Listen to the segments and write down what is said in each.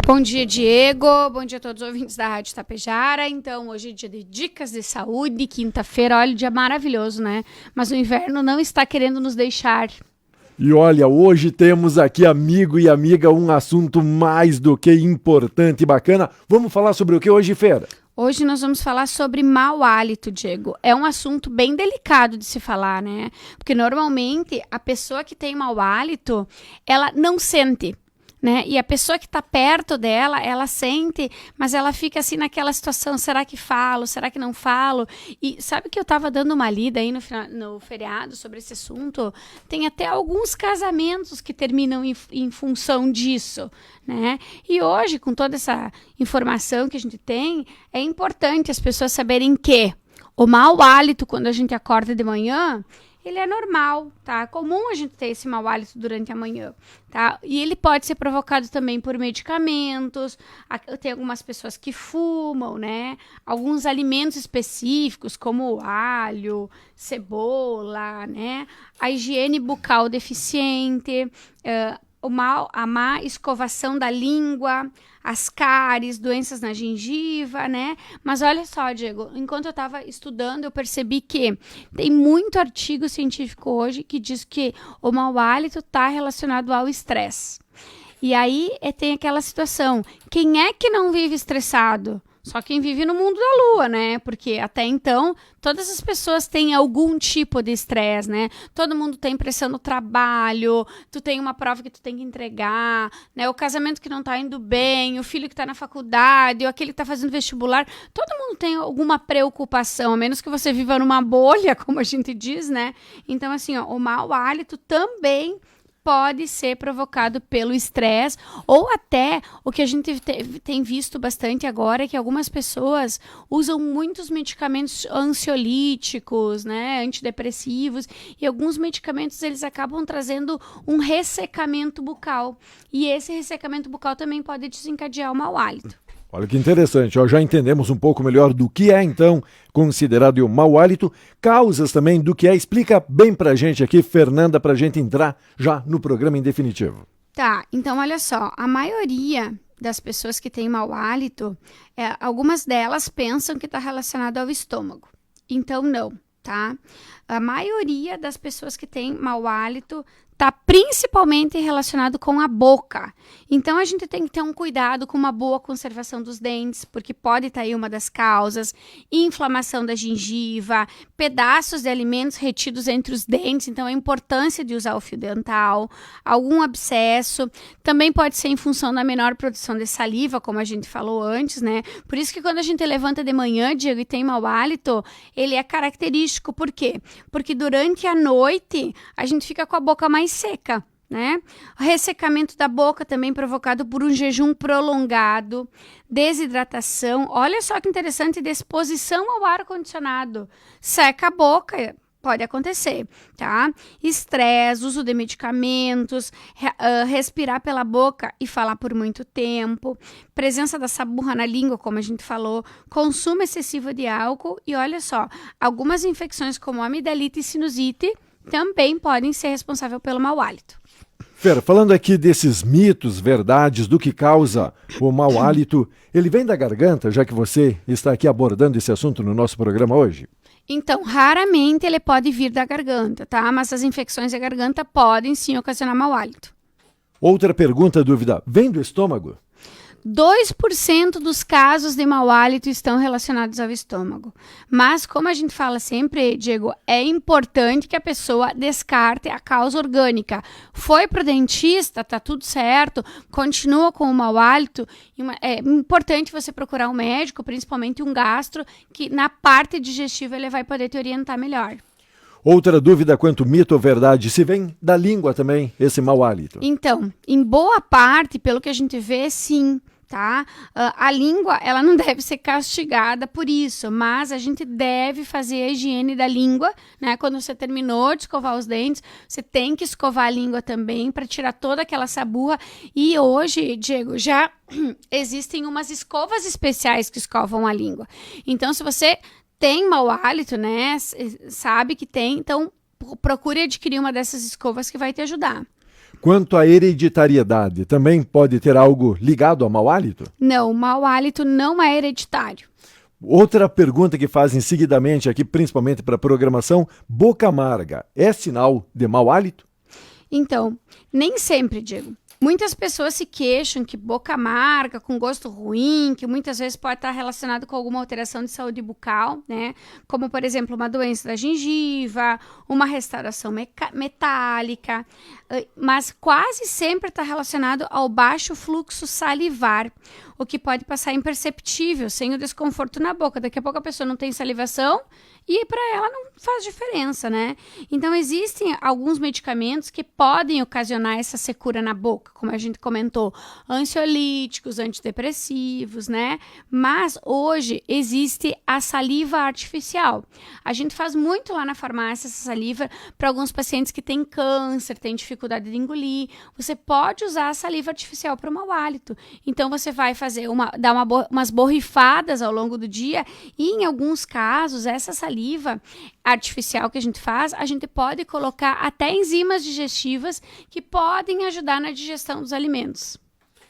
Bom dia, Diego. Bom dia a todos os ouvintes da Rádio Tapejara. Então, hoje é dia de dicas de saúde, quinta-feira. Olha, dia maravilhoso, né? Mas o inverno não está querendo nos deixar. E olha, hoje temos aqui, amigo e amiga, um assunto mais do que importante e bacana. Vamos falar sobre o que hoje, Fera? Hoje nós vamos falar sobre mau hálito, Diego. É um assunto bem delicado de se falar, né? Porque normalmente a pessoa que tem mau hálito, ela não sente, né? E a pessoa que está perto dela, ela sente, mas ela fica assim naquela situação, será que falo, será que não falo? E sabe que eu estava dando uma lida aí no feriado sobre esse assunto? Tem até alguns casamentos que terminam em função disso, né? E hoje, com toda essa informação que a gente tem, é importante as pessoas saberem que o mau hálito, quando a gente acorda de manhã, ele é normal, tá? É comum a gente ter esse mau hálito durante a manhã, tá? E ele pode ser provocado também por medicamentos, tem algumas pessoas que fumam, né? Alguns alimentos específicos, como o alho, cebola, né? A higiene bucal deficiente, a má escovação da língua, as cáries, doenças na gengiva, né? Mas olha só, Diego, enquanto eu estava estudando, eu percebi que tem muito artigo científico hoje que diz que o mau hálito está relacionado ao estresse. E aí tem aquela situação, quem é que não vive estressado? Só quem vive no mundo da lua, né? Porque até então, todas as pessoas têm algum tipo de estresse, né? Todo mundo tem pressão no trabalho, tu tem uma prova que tu tem que entregar, né? O casamento que não tá indo bem, o filho que tá na faculdade, ou aquele que tá fazendo vestibular. Todo mundo tem alguma preocupação, a menos que você viva numa bolha, como a gente diz, né? Então, assim, ó, o mau hálito também pode ser provocado pelo estresse ou até o que a gente tem visto bastante agora é que algumas pessoas usam muitos medicamentos ansiolíticos, né, antidepressivos, e alguns medicamentos eles acabam trazendo um ressecamento bucal, e esse ressecamento bucal também pode desencadear o mau hálito. Olha que interessante, ó, já entendemos um pouco melhor do que é, então, considerado o mau hálito, causas também do que é. Explica bem pra gente aqui, Fernanda, pra gente entrar já no programa em definitivo. Tá, então olha só, a maioria das pessoas que têm mau hálito, algumas delas pensam que está relacionado ao estômago. Então não, tá? A maioria das pessoas que têm mau hálito está principalmente relacionado com a boca. Então, a gente tem que ter um cuidado com uma boa conservação dos dentes, porque pode estar aí uma das causas, inflamação da gengiva, pedaços de alimentos retidos entre os dentes, então a importância de usar o fio dental, algum abscesso, também pode ser em função da menor produção de saliva, como a gente falou antes, né? Por isso que quando a gente levanta de manhã, Diego, e tem mau hálito, ele é característico. Por quê? Porque durante a noite, a gente fica com a boca mais seca, né? O ressecamento da boca também provocado por um jejum prolongado, desidratação, olha só que interessante, exposição ao ar-condicionado, seca a boca, pode acontecer, tá? Estresse, uso de medicamentos, respirar pela boca e falar por muito tempo, presença da saburra na língua, como a gente falou, consumo excessivo de álcool e olha só, algumas infecções como amidalite e sinusite também podem ser responsáveis pelo mau hálito. Fer, falando aqui desses mitos, verdades, do que causa o mau hálito, ele vem da garganta, já que você está aqui abordando esse assunto no nosso programa hoje? Então, raramente ele pode vir da garganta, tá? Mas as infecções da garganta podem sim ocasionar mau hálito. Outra pergunta, dúvida, vem do estômago? 2% dos casos de mau hálito estão relacionados ao estômago. Mas, como a gente fala sempre, Diego, é importante que a pessoa descarte a causa orgânica. Foi pro dentista, tá tudo certo, continua com o mau hálito. É importante você procurar um médico, principalmente um gastro, que na parte digestiva ele vai poder te orientar melhor. Outra dúvida quanto mito ou verdade, se vem da língua também esse mau hálito? Então, em boa parte, pelo que a gente vê, sim, tá? A língua, ela não deve ser castigada por isso, mas a gente deve fazer a higiene da língua, né? Quando você terminou de escovar os dentes, você tem que escovar a língua também para tirar toda aquela saburra. E hoje, Diego, já existem umas escovas especiais que escovam a língua. Então, se você tem mau hálito, né? Sabe que tem, então procure adquirir uma dessas escovas que vai te ajudar. Quanto à hereditariedade, também pode ter algo ligado ao mau hálito? Não, o mau hálito não é hereditário. Outra pergunta que fazem seguidamente aqui, principalmente para programação, boca amarga é sinal de mau hálito? Então, nem sempre, Diego. Muitas pessoas se queixam que boca amarga, com gosto ruim, que muitas vezes pode estar relacionado com alguma alteração de saúde bucal, né? Como, por exemplo, uma doença da gengiva, uma restauração metálica, mas quase sempre está relacionado ao baixo fluxo salivar, o que pode passar imperceptível, sem o desconforto na boca. Daqui a pouco a pessoa não tem salivação e para ela não faz diferença, né? Então, existem alguns medicamentos que podem ocasionar essa secura na boca, como a gente comentou, ansiolíticos, antidepressivos, né? Mas hoje existe a saliva artificial. A gente faz muito lá na farmácia essa saliva para alguns pacientes que têm câncer, têm dificuldade de engolir. Você pode usar a saliva artificial para o mau hálito. Então, você vai dar umas borrifadas ao longo do dia e, em alguns casos, essa saliva artificial que a gente faz, a gente pode colocar até enzimas digestivas que podem ajudar na digestão dos alimentos.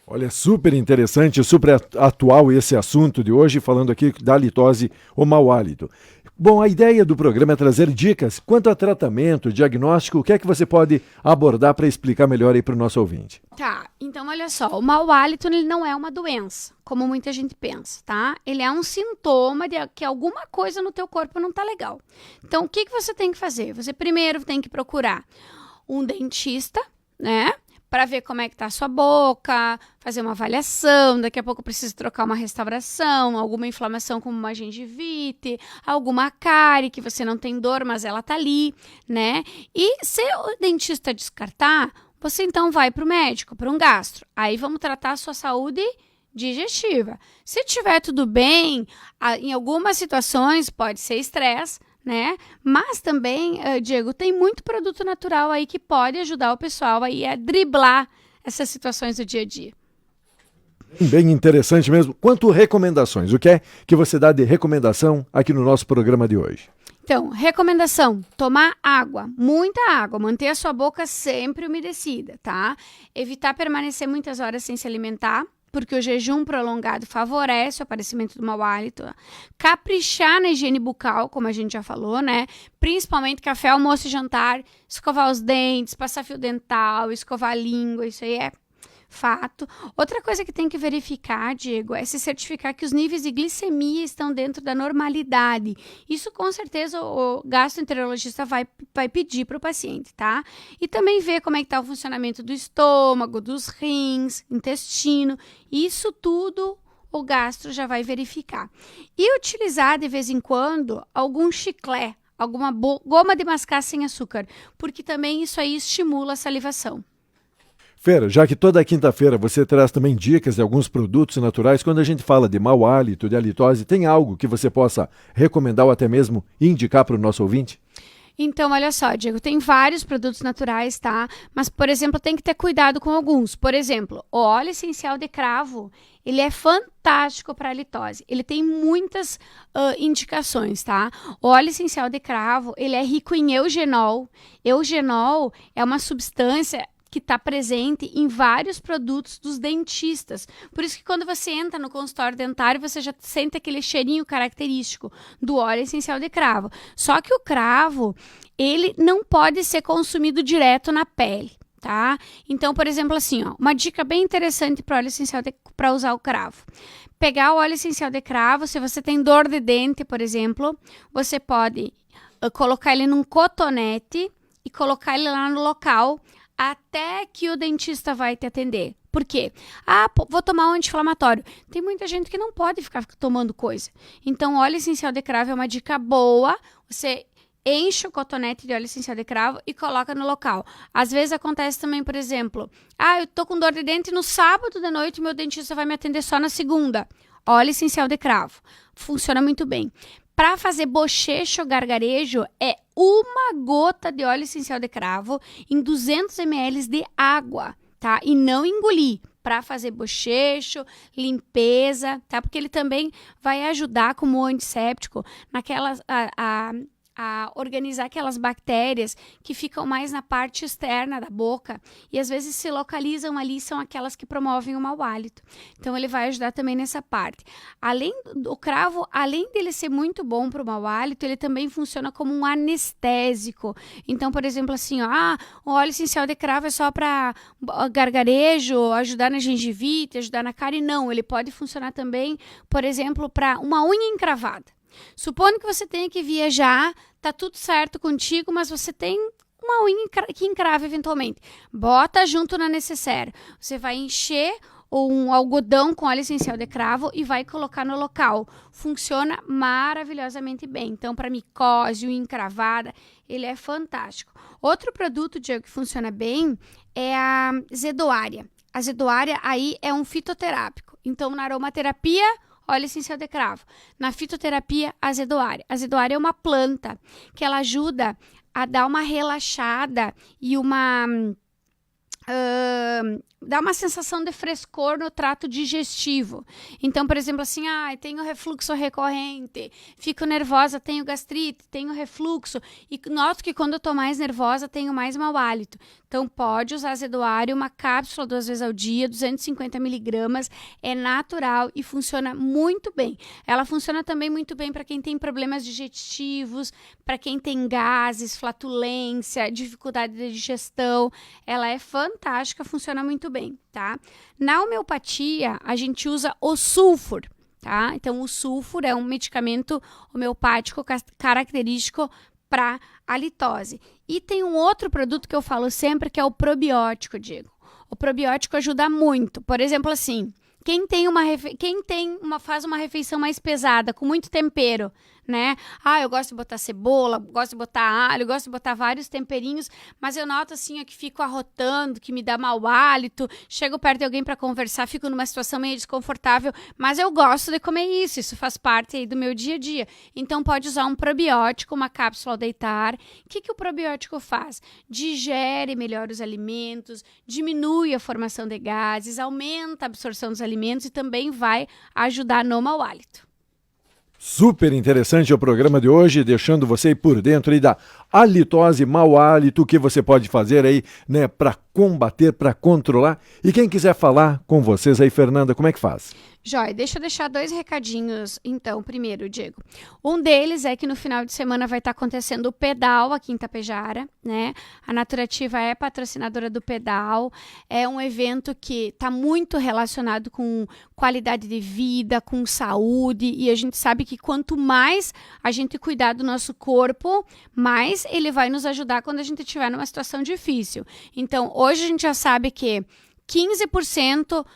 Olha, super interessante, super atual esse assunto de hoje, falando aqui da halitose ou mau hálito. Bom, a ideia do programa é trazer dicas quanto a tratamento, diagnóstico, o que é que você pode abordar para explicar melhor aí para o nosso ouvinte. Tá, então olha só, o mau hálito ele não é uma doença, como muita gente pensa, tá? Ele é um sintoma de que alguma coisa no teu corpo não tá legal. Então, o que você tem que fazer? Você primeiro tem que procurar um dentista, né? Para ver como é que tá a sua boca, fazer uma avaliação, daqui a pouco precisa trocar uma restauração, alguma inflamação como uma gengivite, alguma cárie que você não tem dor, mas ela tá ali, né? E se o dentista descartar, você então vai para o médico, para um gastro. Aí vamos tratar a sua saúde digestiva. Se tiver tudo bem, em algumas situações pode ser estresse, né? Mas também, Diego, tem muito produto natural aí que pode ajudar o pessoal aí a driblar essas situações do dia a dia. Bem interessante mesmo. Quanto recomendações, o que é que você dá de recomendação aqui no nosso programa de hoje? Então, recomendação, tomar água, muita água, manter a sua boca sempre umedecida, tá? Evitar permanecer muitas horas sem se alimentar, porque o jejum prolongado favorece o aparecimento do mau hálito. Caprichar na higiene bucal, como a gente já falou, né? Principalmente café, almoço e jantar, escovar os dentes, passar fio dental, escovar a língua, isso aí é fato. Outra coisa que tem que verificar, Diego, é se certificar que os níveis de glicemia estão dentro da normalidade. Isso, com certeza, o gastroenterologista vai pedir para o paciente, tá? E também ver como é que está o funcionamento do estômago, dos rins, intestino. Isso tudo o gastro já vai verificar. E utilizar, de vez em quando, algum chiclete, alguma goma de mascar sem açúcar, porque também isso aí estimula a salivação. Fer, já que toda quinta-feira você traz também dicas de alguns produtos naturais, quando a gente fala de mau hálito, de halitose, tem algo que você possa recomendar ou até mesmo indicar para o nosso ouvinte? Então, olha só, Diego, tem vários produtos naturais, tá? Mas, por exemplo, tem que ter cuidado com alguns. Por exemplo, o óleo essencial de cravo, ele é fantástico para a halitose. Ele tem muitas indicações, tá? O óleo essencial de cravo, ele é rico em eugenol. Eugenol é uma substância que está presente em vários produtos dos dentistas. Por isso que quando você entra no consultório dentário, você já sente aquele cheirinho característico do óleo essencial de cravo. Só que o cravo, ele não pode ser consumido direto na pele, tá? Então, por exemplo, assim, ó, uma dica bem interessante para óleo essencial para usar o cravo. Pegar o óleo essencial de cravo, se você tem dor de dente, por exemplo, você pode colocar ele num cotonete e colocar ele lá no local até que o dentista vai te atender. Por quê? Vou tomar um anti-inflamatório. Tem muita gente que não pode ficar tomando coisa. Então, óleo essencial de cravo é uma dica boa. Você enche o cotonete de óleo essencial de cravo e coloca no local. Às vezes acontece também, por exemplo, eu tô com dor de dente no sábado de noite, meu dentista vai me atender só na segunda. Óleo essencial de cravo. Funciona muito bem. Para fazer bochecho ou gargarejo, é uma gota de óleo essencial de cravo em 200 ml de água, tá? E não engolir, para fazer bochecho, limpeza, tá? Porque ele também vai ajudar como antisséptico naquelas a a organizar aquelas bactérias que ficam mais na parte externa da boca e às vezes se localizam ali, são aquelas que promovem o mau hálito. Então ele vai ajudar também nessa parte. Além do cravo, além dele ser muito bom para o mau hálito, ele também funciona como um anestésico. Então, por exemplo, assim, o óleo essencial de cravo é só para gargarejo, ajudar na gengivite, ajudar na cárie. Não, ele pode funcionar também, por exemplo, para uma unha encravada. Supondo que você tenha que viajar, tá tudo certo contigo, mas você tem uma unha que encrava eventualmente. Bota junto na necessaire. Você vai encher um algodão com óleo essencial de cravo e vai colocar no local. Funciona maravilhosamente bem. Então, para micose, unha encravada, ele é fantástico. Outro produto, Diego, que funciona bem é a zedoária. A zedoária aí é um fitoterápico. Então, na aromaterapia, óleo essencial de cravo. Na fitoterapia, a zedoária. A zedoária é uma planta que ela ajuda a dar uma relaxada e dá uma sensação de frescor no trato digestivo. Então, por exemplo, assim, tenho refluxo recorrente, fico nervosa, tenho gastrite, tenho refluxo, e noto que quando eu tô mais nervosa, tenho mais mau hálito. Então, pode usar zedoária, uma cápsula 2 vezes ao dia, 250 miligramas, é natural e funciona muito bem. Ela funciona também muito bem para quem tem problemas digestivos, para quem tem gases, flatulência, dificuldade de digestão. Ela é fantástica, funciona muito bem, tá? Na homeopatia, a gente usa o sulfur, tá? Então, o sulfur é um medicamento homeopático característico para a litose. E tem um outro produto que eu falo sempre, que é o probiótico, Diego. O probiótico ajuda muito. Por exemplo, assim, faz uma refeição mais pesada, com muito tempero, né? Eu gosto de botar cebola, gosto de botar alho, gosto de botar vários temperinhos, mas eu noto assim, que fico arrotando, que me dá mau hálito, chego perto de alguém para conversar, fico numa situação meio desconfortável, mas eu gosto de comer isso faz parte aí do meu dia a dia. Então pode usar um probiótico, uma cápsula ao deitar. O que o probiótico faz? Digere melhor os alimentos, diminui a formação de gases, aumenta a absorção dos alimentos e também vai ajudar no mau hálito. Super interessante o programa de hoje, deixando você por dentro aí da halitose, mau hálito, o que você pode fazer aí, né, para combater, para controlar. E quem quiser falar com vocês aí, Fernanda, como é que faz? Joia, deixa eu deixar 2 recadinhos, então, primeiro, Diego. Um deles é que no final de semana vai estar acontecendo o Pedal aqui em Tapejara, né? A Naturativa é patrocinadora do Pedal, é um evento que está muito relacionado com qualidade de vida, com saúde, e a gente sabe que quanto mais a gente cuidar do nosso corpo, mais ele vai nos ajudar quando a gente estiver numa situação difícil. Então, hoje a gente já sabe que 15%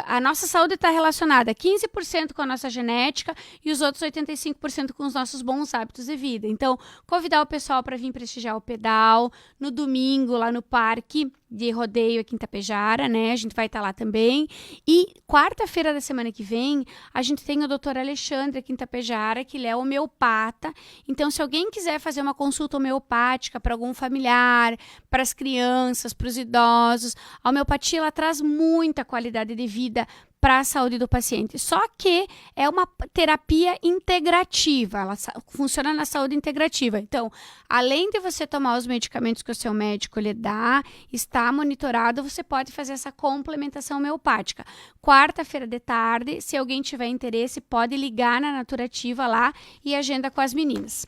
a nossa saúde está relacionada 15% com a nossa genética e os outros 85% com os nossos bons hábitos de vida. Então, convidar o pessoal para vir prestigiar o Pedal no domingo, lá no Parque de Rodeio aqui em Tapejara, né? A gente vai estar lá também. E quarta-feira da semana que vem, a gente tem o Dr. Alexandre aqui em Tapejara, que ele é homeopata. Então, se alguém quiser fazer uma consulta homeopática para algum familiar, para as crianças, para os idosos, a homeopatia ela traz muita qualidade de vida para a saúde do paciente. Só que é uma terapia integrativa, ela funciona na saúde integrativa. Então, além de você tomar os medicamentos que o seu médico lhe dá, está monitorado, você pode fazer essa complementação homeopática. Quarta-feira de tarde, se alguém tiver interesse, pode ligar na Naturativa lá e agenda com as meninas.